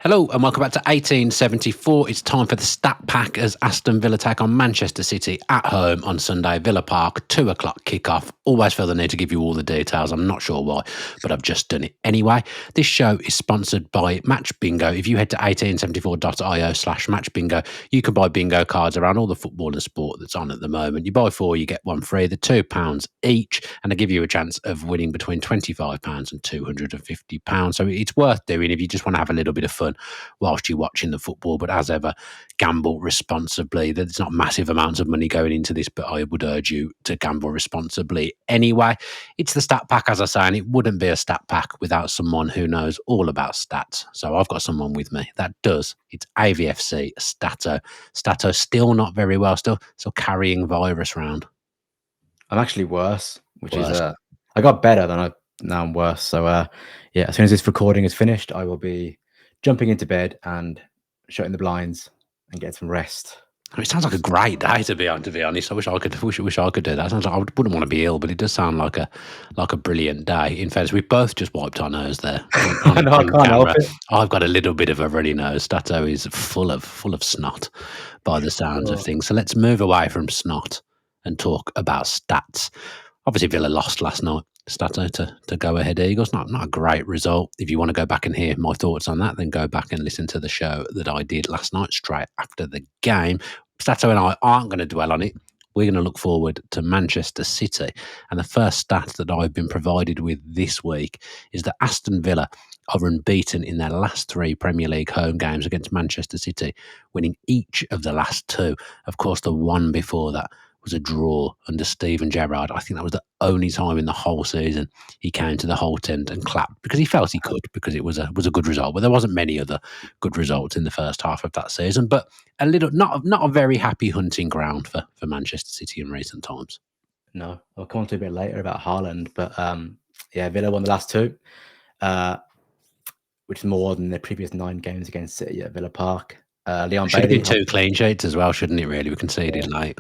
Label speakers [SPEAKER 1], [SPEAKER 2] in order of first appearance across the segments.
[SPEAKER 1] Hello and welcome back to 1874. It's time for the Statpack as Aston Villa take on Manchester City at home on Sunday, Villa Park, 2 o'clock kickoff. Always feel the need to give you all the details. I'm not sure why, but I've just done it anyway. This show is sponsored by Match Bingo. If you head to 1874.io/Match Bingo, you can buy bingo cards around all the football and sport that's on at the moment. You buy 4, you get 1 free. They're £2 each, and they give you a chance of winning between £25 and £250. So it's worth doing if you just want to have a little bit of fun whilst you're watching the football. But as ever, gamble responsibly. There's not massive amounts of money going into this, but I would urge you to gamble responsibly anyway. It's the Stat Pack, as I say, and it wouldn't be a Stat Pack without someone who knows all about stats. So I've got someone with me that does. It's AVFC Statto. Statto still not very well, still carrying virus around.
[SPEAKER 2] I'm actually worse, which is I got better than now I'm worse. So yeah, as soon as this recording is finished, I will be jumping into bed and shutting the blinds and getting some rest.
[SPEAKER 1] It sounds like a great day to be honest. I wish I could do that. It sounds like I wouldn't want to be ill, but it does sound like a brilliant day. In fairness, we've both just wiped our nose there.
[SPEAKER 2] I can't help it.
[SPEAKER 1] I've got a little bit of a runny nose. Statto is full of snot by the sounds of things. So let's move away from snot and talk about stats. Obviously, Villa lost last night, Statto, to go ahead Eagles. Not a great result. If you want to go back and hear my thoughts on that, then go back and listen to the show that I did last night straight after the game. Statto and I aren't going to dwell on it. We're going to look forward to Manchester City. And the first stat that I've been provided with this week is that Aston Villa are unbeaten in their last 3 Premier League home games against Manchester City, winning each of the last 2. Of course, the one before that was a draw under Steven Gerrard. I think that was the only time in the whole season he came to the Holte End and clapped because he felt he could, because it was a good result. But there wasn't many other good results in the first half of that season. But a little not a very happy hunting ground for Manchester City in recent times.
[SPEAKER 2] No, I'll come on to a bit later about Haaland, but yeah, Villa won the last 2, which is more than their previous 9 games against City at Villa Park. Leon
[SPEAKER 1] should
[SPEAKER 2] Bailey
[SPEAKER 1] have been 2 clean sheets as well, shouldn't it? Really, we conceded late.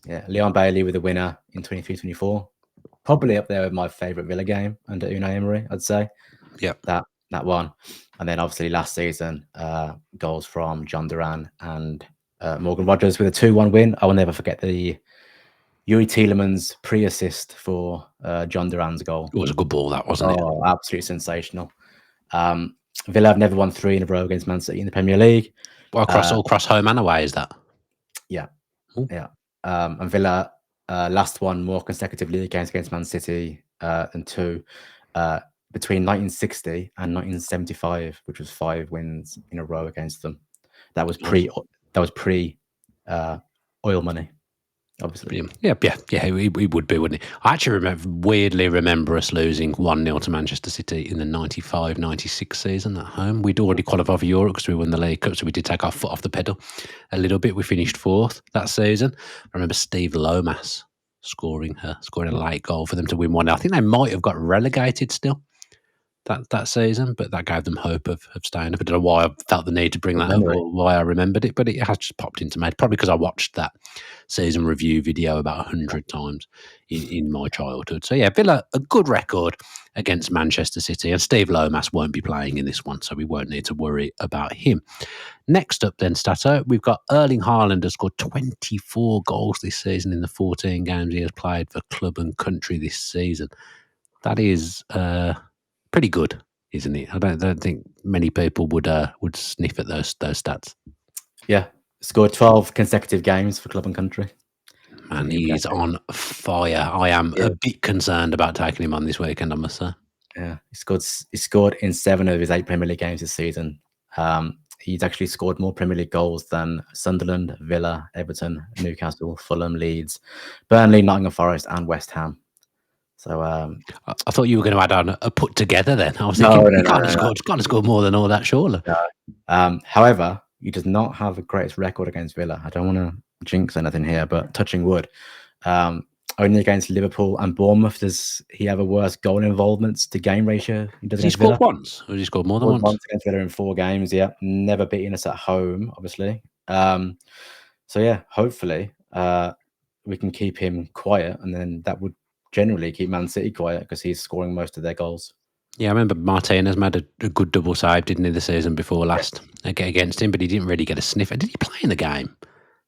[SPEAKER 2] Yeah, Leon Bailey with the winner in 23-24. Probably up there with my favourite Villa game under Unai Emery, I'd say.
[SPEAKER 1] Yeah,
[SPEAKER 2] that one. And then obviously last season, goals from John Duran and Morgan Rogers with a 2-1 win. I will never forget the Yuri Tielemans pre-assist for John Duran's goal.
[SPEAKER 1] It was a good ball, that, wasn't it?
[SPEAKER 2] Oh, absolutely sensational. Villa have never won 3 in a row against Man City in the Premier League.
[SPEAKER 1] Well, across home and away, is that?
[SPEAKER 2] Yeah.
[SPEAKER 1] Ooh.
[SPEAKER 2] Yeah. And Villa last won more consecutive league games against Man City than 2 between 1960 and 1975, which was 5 wins in a row against them. That was pre oil money, obviously.
[SPEAKER 1] Yeah, he would be, wouldn't he? I actually weirdly remember us losing 1-0 to Manchester City in the 95-96 season at home. We'd already qualified for Europe because we won the League Cup, so we did take our foot off the pedal a little bit. We finished 4th that season. I remember Steve Lomas scoring a late goal for them to win 1. I think they might have got relegated still that season, but that gave them hope of staying up. I don't know why I felt the need to bring that up or why I remembered it, but it has just popped into my head. Probably because I watched that season review video about 100 times in my childhood. So yeah, Villa, a good record against Manchester City, and Steve Lomas won't be playing in this one, so we won't need to worry about him. Next up then, Statto, we've got Erling Haaland has scored 24 goals this season in the 14 games he has played for club and country this season. That is pretty good, isn't it? I don't think many people would sniff at those stats.
[SPEAKER 2] Yeah, scored 12 consecutive games for club and country.
[SPEAKER 1] Man, he is on fire. I am a bit concerned about taking him on this weekend, I must say.
[SPEAKER 2] Yeah, he scored in 7 of his 8 Premier League games this season. He's actually scored more Premier League goals than Sunderland, Villa, Everton, Newcastle, Fulham, Leeds, Burnley, Nottingham Forest, and West Ham. So
[SPEAKER 1] I thought you were going to add on a put together then. I was thinking, he can't have scored more than all that, surely.
[SPEAKER 2] No. However, he does not have the greatest record against Villa. I don't want to jinx anything here, but touching wood, only against Liverpool and Bournemouth does he have a worse goal involvements to game ratio.
[SPEAKER 1] Has he scored once? Or has he scored more than once?
[SPEAKER 2] Against Villa in 4 games, yeah. Never beating us at home, obviously. So yeah, hopefully we can keep him quiet, and then that would generally keep Man City quiet because he's scoring most of their goals.
[SPEAKER 1] Yeah, I remember Martinez made a good double save, didn't he, the season before last against him, but he didn't really get a sniff. Did he play in the game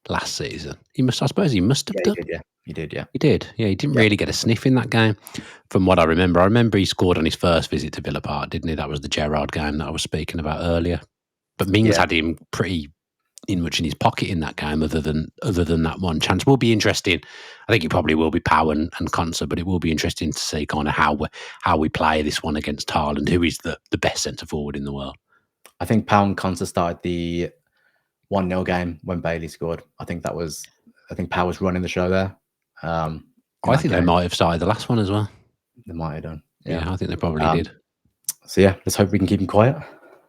[SPEAKER 1] last season? I suppose he must have
[SPEAKER 2] Yeah,
[SPEAKER 1] done.
[SPEAKER 2] he did. Yeah, he did. Yeah,
[SPEAKER 1] He did. Yeah, he didn't
[SPEAKER 2] yeah,
[SPEAKER 1] really get a sniff in that game, from what I remember. I remember he scored on his first visit to Villa Park, didn't he? That was the Gerrard game that I was speaking about earlier. But Mings
[SPEAKER 2] yeah.
[SPEAKER 1] had him pretty much in his pocket in that game, other than that one chance. Will be interesting. I think it probably will be Power and Conser, but it will be interesting to see kind of how we play this one against Haaland, who is the best centre forward in the world.
[SPEAKER 2] I think Power and Conser started the 1-0 game when Bailey scored. I think Power was running the show there.
[SPEAKER 1] I think they might have started the last one as well.
[SPEAKER 2] They might have done.
[SPEAKER 1] Yeah, I think they probably did.
[SPEAKER 2] So yeah, let's hope we can keep him quiet.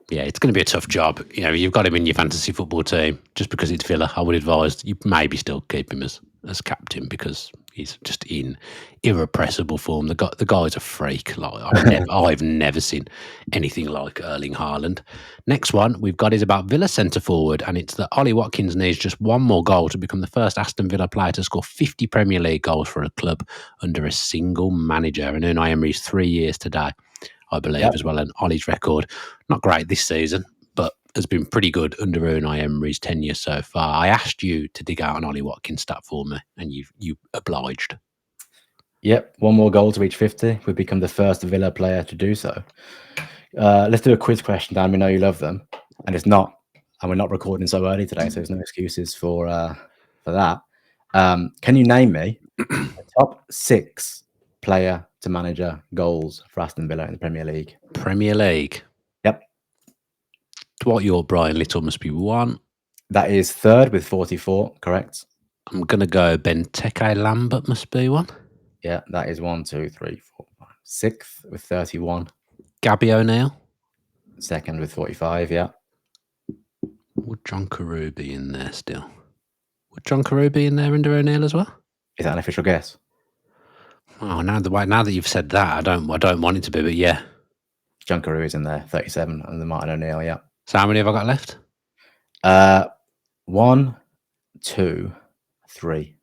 [SPEAKER 1] Yeah, it's going to be a tough job. You know, you've got him in your fantasy football team. Just because it's Villa, I would advise you maybe still keep him as captain, because he's just in irrepressible form. The guy's a freak. Like I've never seen anything like Erling Haaland. Next one we've got is about Villa centre forward, and it's that Ollie Watkins needs just one more goal to become the first Aston Villa player to score 50 Premier League goals for a club under a single manager. And Unai Emery's 3 years today, I believe, as well. And Ollie's record, not great this season, but has been pretty good under Unai Emery's tenure so far. I asked you to dig out an Ollie Watkins stat for me, and you obliged.
[SPEAKER 2] Yep, one more goal to reach 50 would become the first Villa player to do so. Let's do a quiz question, Dan. We know you love them, and we're not recording so early today, so there's no excuses for that. Can you name me the top 6 player to manager goals for Aston Villa in the Premier League?
[SPEAKER 1] Premier League.
[SPEAKER 2] Yep.
[SPEAKER 1] Dwight York, Brian Little must be 1.
[SPEAKER 2] That is 3rd with 44, correct?
[SPEAKER 1] I'm going to go Benteke Lambert must be 1.
[SPEAKER 2] Yeah, that is 1, 2, 3, 4, 5. 6th with 31.
[SPEAKER 1] Gabby O'Neill.
[SPEAKER 2] 2nd with 45, yeah.
[SPEAKER 1] Would John Carew be in there still? Would John Carew be in there under O'Neill as well?
[SPEAKER 2] Is that an official guess?
[SPEAKER 1] Oh, now that you've said that, I don't want it to be, but yeah.
[SPEAKER 2] John Carew is in there, 37, and the Martin O'Neill, yeah.
[SPEAKER 1] So how many have I got left?
[SPEAKER 2] 1, 2, 3.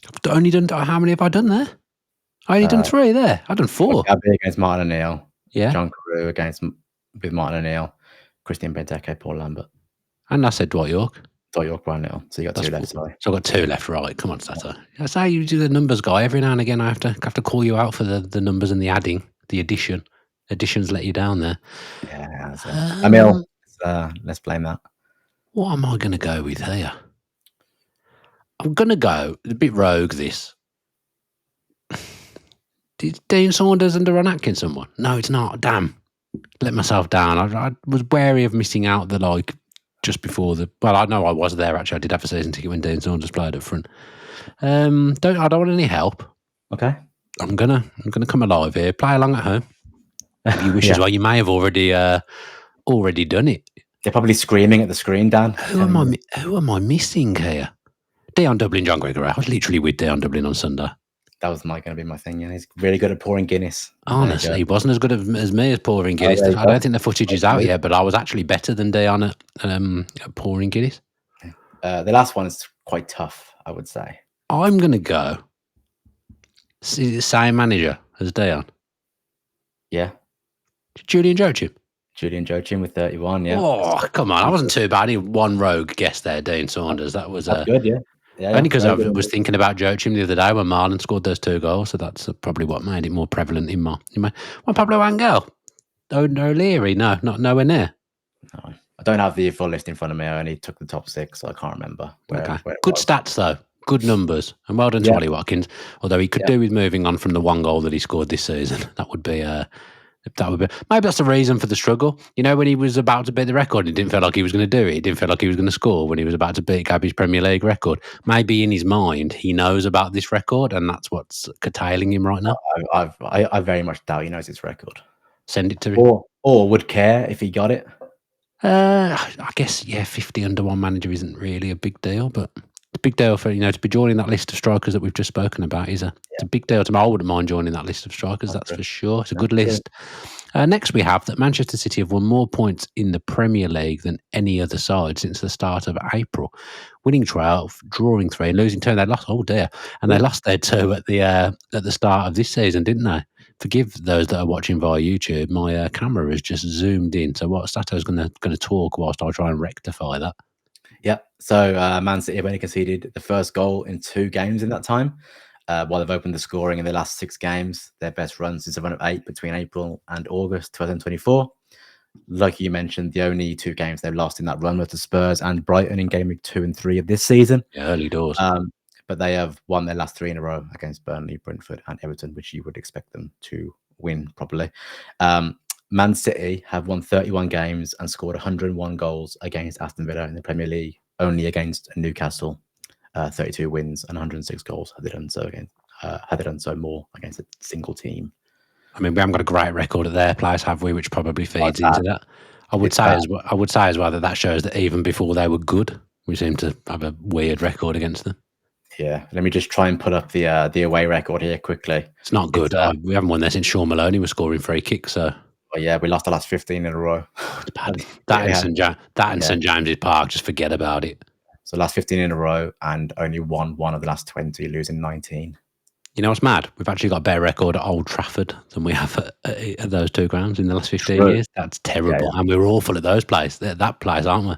[SPEAKER 1] I've only done. How many have I done there? I only done 3 there. I've done 4.
[SPEAKER 2] Gabby against Martin O'Neill.
[SPEAKER 1] Yeah.
[SPEAKER 2] John Carew with Martin O'Neill. Christian Benteke, Paul Lambert.
[SPEAKER 1] And I said Dwight York.
[SPEAKER 2] Dwight York, Brian Little. So you got 2 left, sorry.
[SPEAKER 1] So I've got 2 left, right. Come on, Statto. That's how you do the numbers, guy. Every now and again I have to call you out for the numbers and the adding, the addition. Additions let you down there.
[SPEAKER 2] Yeah. Emil, let's blame that.
[SPEAKER 1] What am I going to go with here? I'm going to go a bit rogue this. Did Dean Saunders under Ron Atkinson one? No, it's not. Damn. Let myself down. I was wary of missing out just before well, I know I was there actually. I did have a season ticket when Dean Saunders played up front. I don't want any help.
[SPEAKER 2] Okay.
[SPEAKER 1] I'm gonna come alive here. Play along at home. If you wish as well, you may have already done it.
[SPEAKER 2] They're probably screaming at the screen, Dan.
[SPEAKER 1] Who am I missing here? Dion Dublin, John Gregory. I was literally with Dion Dublin on Sunday.
[SPEAKER 2] That was going to be my thing. Yeah, he's really good at pouring Guinness.
[SPEAKER 1] Honestly, he wasn't as good as me at pouring Guinness. I don't think the footage is out yet, but I was actually better than Dion at pouring Guinness.
[SPEAKER 2] The last one is quite tough, I would say.
[SPEAKER 1] I'm going to go same manager as Dion.
[SPEAKER 2] Yeah.
[SPEAKER 1] Julian Joachim.
[SPEAKER 2] Julian Joachim with 31, yeah.
[SPEAKER 1] Oh, come on. I wasn't too bad. Only one rogue guess there, Dean Saunders. That was
[SPEAKER 2] good, yeah.
[SPEAKER 1] Only because I was thinking about Joachim the other day when Marlon scored those 2 goals, so that's probably what made it more prevalent in my Pablo Angel. O'Leary, no, not nowhere near.
[SPEAKER 2] No, I don't have the full list in front of me. I only took the top 6, so I can't remember.
[SPEAKER 1] Where good stats though, good numbers, and well done to Ollie Watkins. Although he could do with moving on from the 1 goal that he scored this season. That would be maybe that's the reason for the struggle. You know, when he was about to beat the record, he didn't feel like he was going to do it. He didn't feel like he was going to score when he was about to beat Gabby's Premier League record. Maybe in his mind, he knows about this record, and that's what's curtailing him right now.
[SPEAKER 2] I very much doubt he knows his record.
[SPEAKER 1] Send it to him.
[SPEAKER 2] Or would care if he got it.
[SPEAKER 1] I guess 50 under one manager isn't really a big deal, but it's a big deal for to be joining that list of strikers that we've just spoken about. It's a big deal to me. I wouldn't mind joining that list of strikers, that's for sure. It's a good list. Next, we have that Manchester City have won more points in the Premier League than any other side since the start of April. Winning 12, drawing 3, and losing 2. They lost. Oh dear, and they lost their 2 at the start of this season, didn't they? Forgive those that are watching via YouTube. My camera has just zoomed in. So what Statto's going to talk whilst I try and rectify that.
[SPEAKER 2] Yeah. So Man City have only conceded the first goal in 2 games in that time. While they've opened the scoring in the last 6 games, their best run since a run of 8 between April and August 2024. Like you mentioned, the only 2 games they've lost in that run were to Spurs and Brighton in game week 2 and 3 of this season.
[SPEAKER 1] Yeah, early doors.
[SPEAKER 2] But they have won their last 3 in a row against Burnley, Brentford, and Everton, which you would expect them to win probably. Man City have won 31 games and scored 101 goals against Aston Villa in the Premier League, only against Newcastle. 32 wins and 106 goals. Had they done so again? Had they done so more against a single team?
[SPEAKER 1] I mean, we haven't got a great record at their place, have we? Which probably feeds into that. I would say as well that shows that even before they were good, we seem to have a weird record against them.
[SPEAKER 2] Yeah, let me just try and put up the away record here quickly.
[SPEAKER 1] It's not good. We haven't won there since Sean Maloney was scoring free kicks. So,
[SPEAKER 2] yeah, we lost the last 15 in a row.
[SPEAKER 1] It's bad. That St James's Park, just forget about it.
[SPEAKER 2] So last 15 in a row and only won 1 of the last 20, losing 19.
[SPEAKER 1] You know what's mad? We've actually got a better record at Old Trafford than we have at those 2 grounds in the last 15 years. That's terrible. Yeah. And we were awful at those places. That place, aren't we?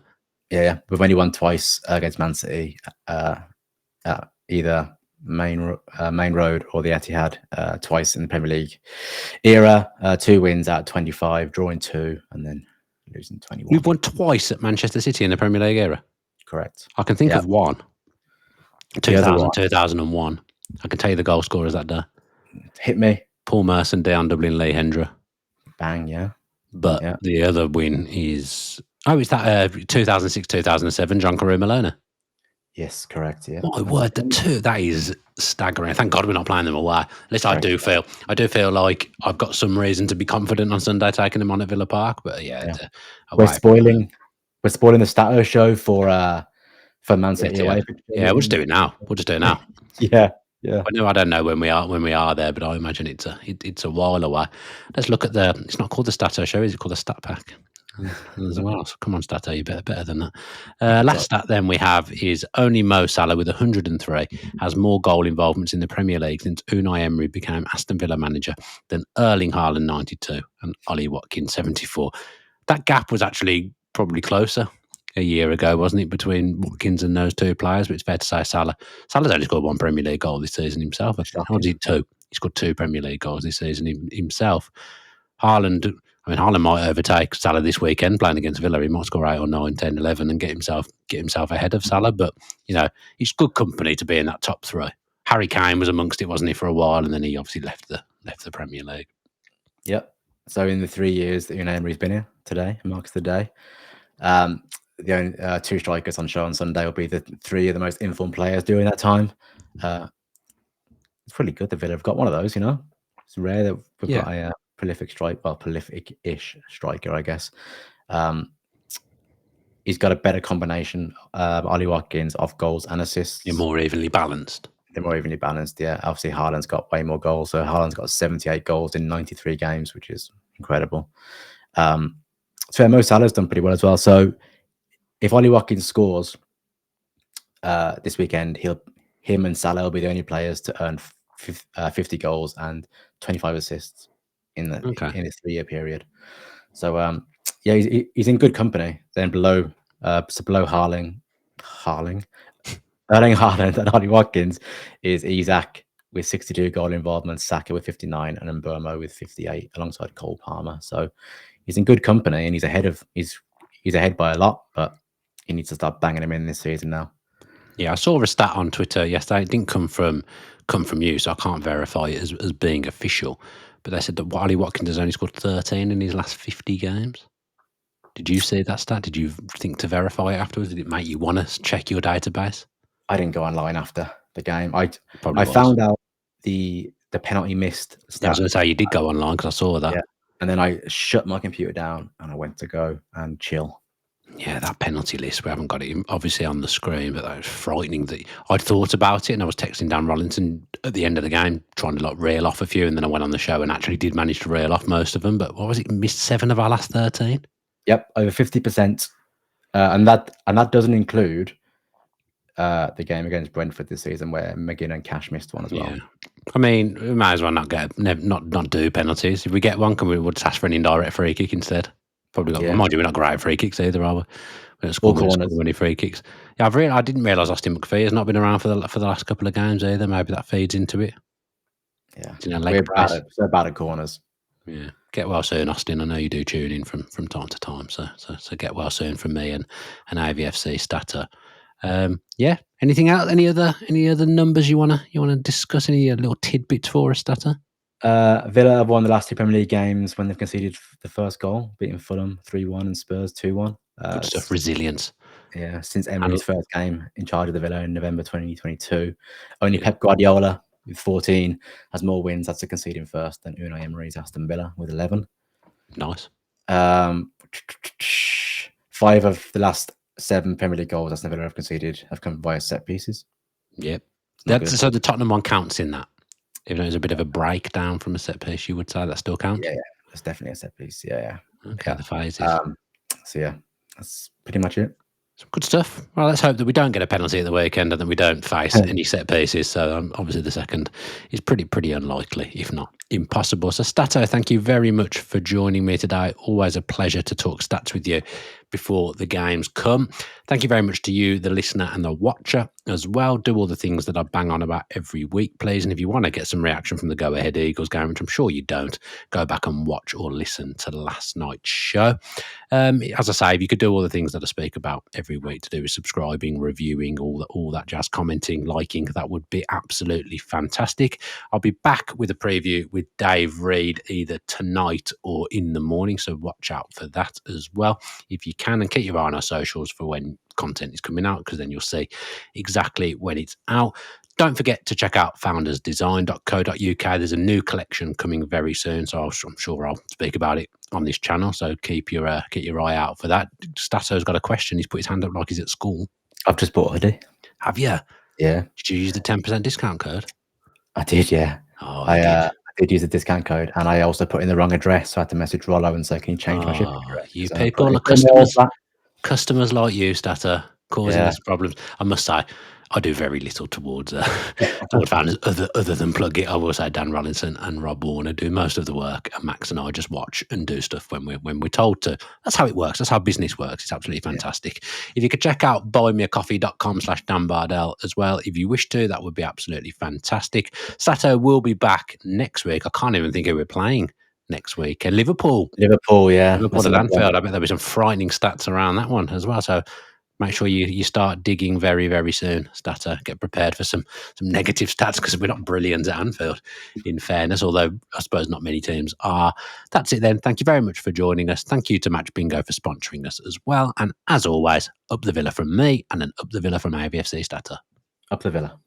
[SPEAKER 2] Yeah. We've only won twice against Man City, either Main Road or the Etihad, twice in the Premier League era. 2 wins out of 25, drawing 2, and then losing 21.
[SPEAKER 1] We've won twice at Manchester City in the Premier League era.
[SPEAKER 2] Correct.
[SPEAKER 1] I can think of one. 2001. I can tell you the goal scorers that day.
[SPEAKER 2] Hit me.
[SPEAKER 1] Paul Merson, Dion Dublin, Lee Hendra.
[SPEAKER 2] Bang, yeah.
[SPEAKER 1] But the other win is... it's that 2006-2007, John Carew Malone.
[SPEAKER 2] Yes, correct, yeah.
[SPEAKER 1] My word, that is staggering. Thank God we're not playing them away. At least I do feel like I've got some reason to be confident on Sunday taking them on at Villa Park. But
[SPEAKER 2] we're spoiling the Statto show for Man City away.
[SPEAKER 1] Yeah, we'll just do it now.
[SPEAKER 2] Yeah.
[SPEAKER 1] I don't know when we are there, but I imagine it's a while away. Let's look at it's not called the Statto show, is it called the Statpack? As well. So come on, Statto, you better than that. Last stat then we have is only Mo Salah with 103 has more goal involvements in the Premier League since Unai Emery became Aston Villa manager than Erling Haaland 92 and Ollie Watkins 74. That gap was actually probably closer a year ago, wasn't it, between Watkins and those 2 players? But it's fair to say Salah's only scored 1 Premier League goal this season himself. How did he 2? He scored 2 Premier League goals this season himself. Haaland might overtake Salah this weekend playing against Villa. He might score 8 or 9, 10, 11 and get himself ahead of Salah. But, it's good company to be in that top 3. Harry Kane was amongst it, wasn't he, for a while, and then he obviously left the Premier League.
[SPEAKER 2] Yep. So in the 3 years that Unai Emery's been here today, marks the day, the only 2 strikers on show on Sunday will be the 3 of the most informed players during that time. It's pretty good that Villa have got one of those, It's rare that we've got a prolific-ish striker, I guess. He's got a better combination of Ollie Watkins of goals and assists.
[SPEAKER 1] You're more evenly balanced.
[SPEAKER 2] They're more evenly balanced, yeah. Obviously, Haaland's got way more goals. So Haaland's got 78 goals in 93 games, which is incredible. So Mo Salah's done pretty well as well. So if Ollie Watkins scores this weekend, him and Salah will be the only players to earn 50 goals and 25 assists in a 3-year period. So he's in good company. Then below Erling Haaland and Ollie Watkins is Isak with 62 goal involvement, Saka with 59, and Mbeumo with 58, alongside Cole Palmer. So he's in good company, and he's ahead by a lot, but he needs to start banging him in this season now.
[SPEAKER 1] Yeah, I saw a stat on Twitter yesterday. It didn't come from you, so I can't verify it as being official. But they said that Ollie Watkins has only scored 13 in his last 50 games. Did you see that stat? Did you think to verify it afterwards? Did it make you want to check your database?
[SPEAKER 2] I didn't go online after the game. I found out the penalty missed stat.
[SPEAKER 1] I was going to say you did go online because I saw that.
[SPEAKER 2] Yeah. And then I shut my computer down and I went to go and chill.
[SPEAKER 1] Yeah, that penalty list, we haven't got it obviously on the screen, but that was frightening. That I'd thought about it and I was texting Dan Rollinson at the end of the game trying to reel off a few, and then I went on the show and actually did manage to reel off most of them. But what was it? Missed 7 of our last 13?
[SPEAKER 2] Yep, over 50%. And that doesn't include the game against Brentford this season where McGinn and Cash missed one as well.
[SPEAKER 1] Yeah. I mean, we might as well not do penalties. If we get one, we'll just ask for an indirect free kick instead. Probably got.
[SPEAKER 2] Yeah.
[SPEAKER 1] Mind you, we're not great at free kicks either, are we? We don't
[SPEAKER 2] Or
[SPEAKER 1] score
[SPEAKER 2] corners.
[SPEAKER 1] many free kicks. Yeah, I didn't realise Austin McPhee has not been around for the last couple of games either. Maybe that feeds into it.
[SPEAKER 2] Yeah,
[SPEAKER 1] Leg press.
[SPEAKER 2] so bad at corners.
[SPEAKER 1] Yeah, get well soon, Austin. I know you do tune in from time to time, so get well soon from me and AVFC Statto. Yeah. Anything else? Any other numbers you wanna discuss? Any little tidbits for us, Statto?
[SPEAKER 2] Villa have won the last 2 Premier League games when they've conceded the first goal, beating Fulham 3-1 and Spurs 2-1.
[SPEAKER 1] Good stuff. Resilience.
[SPEAKER 2] Yeah, since Emery's first game in charge of the Villa in November 2022. Only Pep Guardiola with 14 has more wins after conceding first than Unai Emery's Aston Villa with 11.
[SPEAKER 1] Nice.
[SPEAKER 2] 5 of the last 7 Premier League goals Aston Villa have conceded have come via set pieces.
[SPEAKER 1] Yep. So the Tottenham one counts in that. Even though it's a bit of a breakdown from a set piece, you would say that still counts?
[SPEAKER 2] Yeah, it's definitely a set piece. Yeah.
[SPEAKER 1] Okay, the phases.
[SPEAKER 2] So yeah, that's pretty much it.
[SPEAKER 1] Some good stuff. Well, let's hope that we don't get a penalty at the weekend and that we don't face any set pieces. So obviously the second is pretty unlikely, if not impossible. So Statto, thank you very much for joining me today. Always a pleasure to talk stats with you before the games come. Thank you very much to you, the listener and the watcher as well. Do all the things that I bang on about every week, please. And if you want to get some reaction from the Go Ahead Eagles game, which I'm sure you don't, go back and watch or listen to last night's show. As I say, if you could do all the things that I speak about every week to do with subscribing, reviewing, all that jazz, commenting, liking, that would be absolutely fantastic. I'll be back with a preview with Dave Reed either tonight or in the morning, so watch out for that as well if you can, and keep your eye on our socials for when content is coming out, because then you'll see exactly when it's out. Don't forget to check out foundersdesign.co.uk. There's a new collection coming very soon, so I'm sure I'll speak about it on this channel. So keep your eye out for that. Statto's got a question. He's put his hand up like he's at school.
[SPEAKER 2] I've just bought a hoodie.
[SPEAKER 1] Have you?
[SPEAKER 2] Yeah.
[SPEAKER 1] Did you use the 10% discount code?
[SPEAKER 2] I did, yeah.
[SPEAKER 1] Oh,
[SPEAKER 2] I did use the discount code, and I also put in the wrong address, so I had to message Rollo and say, can you change my shipping address?
[SPEAKER 1] You
[SPEAKER 2] so
[SPEAKER 1] people are customers like you, Statto, causing us problems. I must say, I do very little towards founders other than plug it. I will say Dan Rollinson and Rob Warner do most of the work, and Max and I just watch and do stuff when we're told to. That's how it works. That's how business works. It's absolutely fantastic. If you could check out buymeacoffee.com/Dan Bardell as well, if you wish to, that would be absolutely fantastic. Statto will be back next week. I can't even think who we're playing next week. Liverpool,
[SPEAKER 2] yeah.
[SPEAKER 1] Liverpool at Anfield. I bet there'll be some frightening stats around that one as well. So make sure you start digging very, very soon, Statto. Get prepared for some negative stats, because we're not brilliant at Anfield, in fairness, although I suppose not many teams are. That's it then. Thank you very much for joining us. Thank you to Match Bingo for sponsoring us as well. And as always, up the Villa from me, and an up the Villa from AVFC Statto.
[SPEAKER 2] Up the Villa.